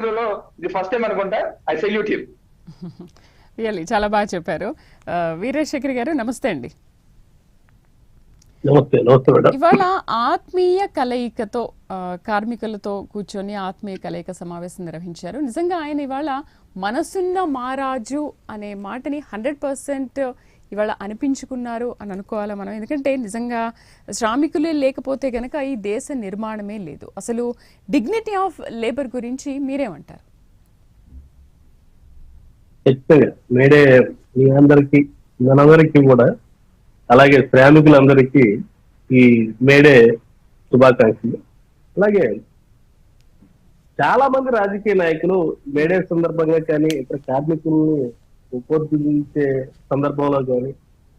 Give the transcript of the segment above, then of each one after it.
చరిత్రలో ఇది first time అనుకుంటా. I salute him. రియల్లీ చాలా బాగా చెప్పారు. వీరేశేఖర్ గారు నమస్తే అండి. నమస్తే. నమస్తే మేడం. ఇవాళ ఆత్మీయ కలయికతో కార్మికులతో కూర్చొని ఆత్మీయ కలయిక సమావేశం నిర్వహించారు. నిజంగా ఆయన ఇవాళ మనసున్న మహారాజు అనే మాటని 100% ఇవాళ అనిపించుకున్నారు అని అనుకోవాలా మనం. ఎందుకంటే నిజంగా శ్రామికులే లేకపోతే కనుక ఈ దేశ నిర్మాణమే లేదు. అసలు డిగ్నిటీ ఆఫ్ లేబర్ గురించి మీరేమంటారు? ఖచ్చితంగా మేడే మీ అందరికి మనందరికీ కూడా, అలాగే శ్రామికులందరికీ ఈ మేడే శుభాకాంక్షలు. అలాగే చాలా మంది రాజకీయ నాయకులు మేడే సందర్భంగా కానీ ఇతర కార్మికుల్ని ఉపోద్ఘించే సందర్భంలో కానీ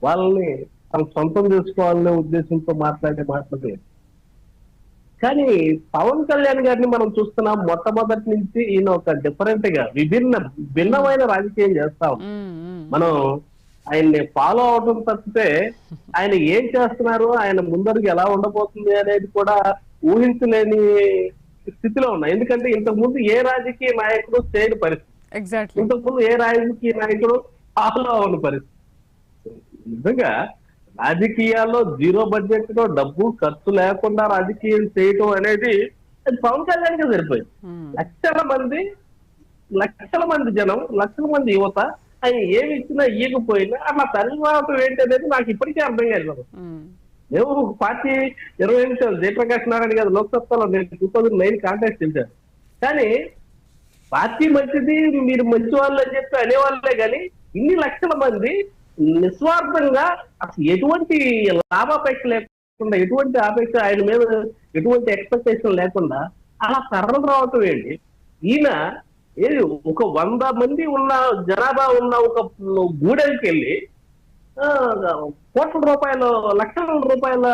వాళ్ళని తమ సొంతం చేసుకోవాలనే ఉద్దేశంతో మాట్లాడే మాటలు. కానీ పవన్ కళ్యాణ్ గారిని మనం చూస్తున్నాం. మొట్టమొదటి నుంచి ఈయన ఒక డిఫరెంట్ గా భిన్నమైన రాజకీయం చేస్తాం. మనం ఆయన్ని ఫాలో అవడం తప్పితే ఆయన ఏం చేస్తున్నారు, ఆయన ముందరికి ఎలా ఉండబోతుంది అనేది కూడా ఊహించలేని స్థితిలో ఉన్నాయి. ఎందుకంటే ఇంతకు ముందు ఏ రాజకీయ నాయకుడు చేయని పరిస్థితి, ఇంతకు ముందు ఏ రాజకీయ నాయకుడు ఫాలో అవని పరిస్థితి. నిజంగా రాజకీయాల్లో జీరో బడ్జెట్ లో డబ్బు ఖర్చు లేకుండా రాజకీయం చేయటం అనేది పవన్ కళ్యాణ్ గా సరిపోయింది. లక్షల మంది జనం, లక్షల మంది యువత ఆయన ఏమి ఇచ్చినా ఇయ్యకపోయినా అట్లా తర్వాత ఏంటి అనేది నాకు ఇప్పటికే అర్థం కాదు. మేము పార్టీ నిర్వహించాం. జయప్రకాష్ నారాయణ గారు లోక్సభలో నేను 2009 కాంటాక్ట్ చేశాను. కానీ పార్టీ మంచిది, మీరు మంచి వాళ్ళు అని చెప్పి అనేవాళ్ళే కానీ ఇన్ని లక్షల మంది నిస్వార్థంగా అసలు ఎటువంటి లాభాపేక్ష లేకుండా, ఎటువంటి ఆపేక్ష ఆయన మీద ఎటువంటి ఎక్స్పెక్టేషన్ లేకుండా అలా తరలి రావటం ఏంటి? ఈయన ఏది ఒక 100 మంది ఉన్న జనాభా ఉన్న ఒక గూడెంకి వెళ్ళి కోట్ల రూపాయలు, లక్షల రూపాయల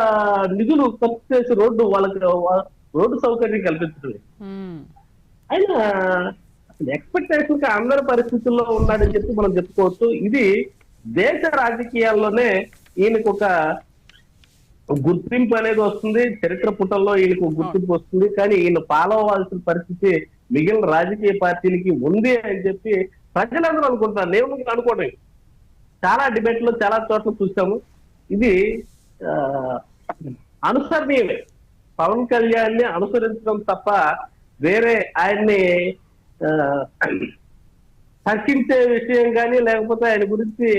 నిధులు ఖర్చు చేసి వాళ్ళకి రోడ్డు సౌకర్యం కల్పించడం. ఆయన అసలు ఎక్స్పెక్టేషన్ కి అందరి పరిస్థితుల్లో ఉన్నాడని చెప్పి మనం చెప్పుకోవచ్చు. ఇది దేశ రాజకీయాల్లోనే ఈయనకు ఒక గుర్తింపు అనేది వస్తుంది. చరిత్ర పుటల్లో ఈయనకు గుర్తింపు వస్తుంది. కానీ ఈయన ఫాలో అవ్వాల్సిన పరిస్థితి మిగిలిన రాజకీయ పార్టీలకి ఉంది అని చెప్పి ప్రజలందరూ అనుకుంటారు. నేను అనుకోవడం చాలా డిబేట్ లో చాలా చోట్ల చూసాము. ఇది అనుసరణీయమే. పవన్ కళ్యాణ్ ని అనుసరించడం తప్ప వేరే ఆయన్ని హర్షించే విషయం కానీ లేకపోతే ఆయన గురించి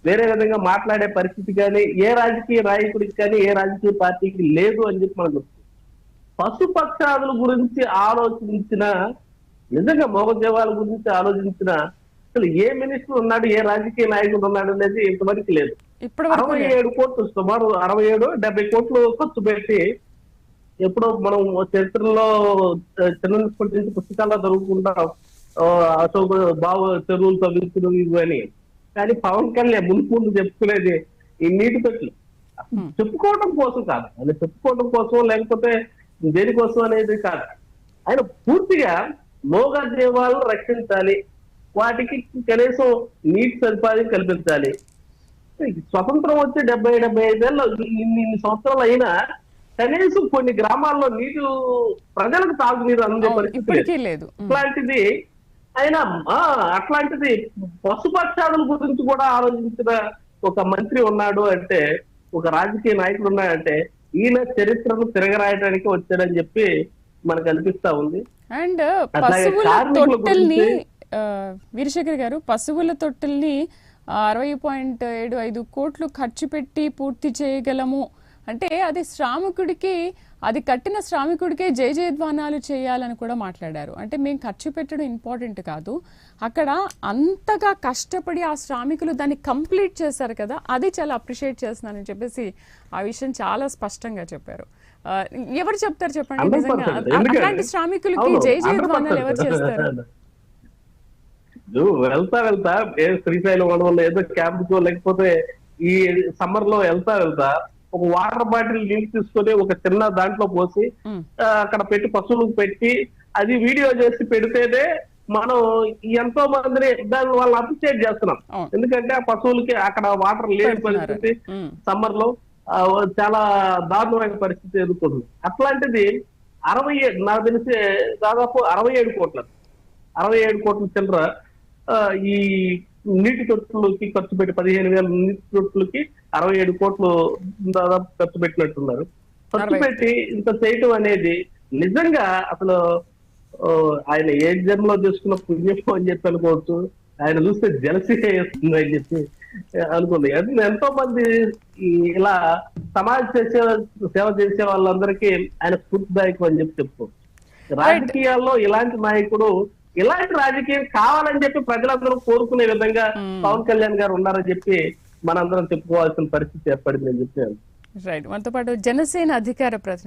వేరే విధంగా మాట్లాడే పరిస్థితి కానీ ఏ రాజకీయ నాయకుడికి కానీ ఏ రాజకీయ పార్టీకి లేదు అని చెప్పి మనం చెప్తాం. పశుపక్షాదుల గురించి ఆలోచించిన, నిజంగా మోగజీవాల గురించి ఆలోచించిన అసలు ఏ మినిస్టర్ ఉన్నాడు, ఏ రాజకీయ నాయకుడు ఉన్నాడు అనేది ఇంతవరకు లేదు. 67 కోట్లు, సుమారు 67-70 కోట్లు ఖర్చు పెట్టి ఎప్పుడో మనం చరిత్రలో చిన్నప్పటి నుంచి పుస్తకాల్లో చదువుకుంటాం. అశోక్ బాబు చెరువులు తవ్వించడం ఇవని. కానీ పవన్ కళ్యాణ్ ముందు చెప్పుకునేది ఈ నీటి తొట్లు చెప్పుకోవడం కోసం కాదు, ఆయన చెప్పుకోవడం కోసం లేకపోతే దేనికోసం అనేది కాదు. ఆయన పూర్తిగా మోగ జీవాలను రక్షించాలి, వాటికి కనీసం నీటి సదుపాయం కల్పించాలి. స్వతంత్రం వచ్చి 70-75 ఏళ్ళు ఇన్ని సంవత్సరాలు అయినా కనీసం కొన్ని గ్రామాల్లో నీరు ప్రజలకు తాగునీరు అందే పరిస్థితి లేదు. అట్లాంటిది అయినా అట్లాంటిది పశుపక్షాదుల గురించి కూడా ఆలోచించిన ఒక మంత్రి ఉన్నాడు అంటే, ఒక రాజకీయ నాయకుడు ఉన్నాడంటే ఈయన చరిత్రను తిరగరాయడానికి వచ్చాడని చెప్పి మనకు అనిపిస్తా ఉంది. అండ్ పశువుల తొట్టెల్ని, వీరశేఖర్ గారు, పశువుల తొట్టెల్ని 60.75 కోట్లు ఖర్చు పెట్టి పూర్తి చేయగలము అంటే అది శ్రామికుడికి, అది కట్టిన శ్రామికుడికే జయజయధ్వానాలు చేయాలని కూడా మాట్లాడారు. అంటే మేము ఖర్చు పెట్టడం ఇంపార్టెంట్ కాదు, అక్కడ అంతగా కష్టపడి ఆ శ్రామికులు దాన్ని కంప్లీట్ చేశారు కదా, అది చాలా అప్రిషియేట్ చేస్తున్నానని చెప్పేసి ఆ విషయం చాలా స్పష్టంగా చెప్పారు. ఎవరు చెప్తారు చెప్పండి? నిజంగా అట్లాంటి శ్రామికులకి జయజయధ్వానాలు ఎవరు చేస్తారు? వెళ్తా శ్రీశైలం వనంలో ఏదో క్యాంప్ లేకపోతే ఈ సమ్మర్ లో వెళ్తా ఒక వాటర్ బాటిల్ నీళ్ళు తీసుకొని ఒక చిన్న దాంట్లో పోసి అక్కడ పెట్టి పశువులకు పెట్టి అది వీడియో చేసి పెడితేనే మనం ఎంతో మందిని దాన్ని వాళ్ళని అప్రిషియేట్ చేస్తున్నాం. ఎందుకంటే ఆ పశువులకి అక్కడ వాటర్ లేని పరిస్థితి, సమ్మర్ లో చాలా దారుణమైన పరిస్థితి ఎదుర్కొంటుంది. అట్లాంటిది 67, నాకు తెలిసి దాదాపు 67 కోట్ల 67 కోట్ల చిల్లర ఈ నీటి తొట్టులకి ఖర్చు పెట్టి 15,000 నీటి తొట్టులకి 67 కోట్లు దాదాపు ఖర్చు పెట్టినట్టున్నారు. ఖర్చు పెట్టి ఇంత చేయటం అనేది నిజంగా అసలు ఆయన ఏ జన్మలో చేసుకున్న పుణ్యం అని చెప్పి అనుకోవచ్చు. ఆయన చూస్తే జలసీ వేస్తుంది అని చెప్పి అనుకుంది. అది ఎంతో మంది ఇలా సమాజ సేవ చేసే వాళ్ళందరికీ ఆయన స్ఫూర్తిదాయకం అని చెప్పి చెప్పుకోవచ్చు. రాజకీయాల్లో ఇలాంటి నాయకుడు, ఇలాంటి రాజకీయం కావాలని చెప్పి ప్రజలందరూ కోరుకునే విధంగా పవన్ కళ్యాణ్ గారు ఉన్నారని చెప్పి మనందరం చెప్పుకోవాల్సిన పరిస్థితి ఏర్పడింది అని చెప్పి. రైట్. మనతో పాటు జనసేన అధికార ప్రతినిధి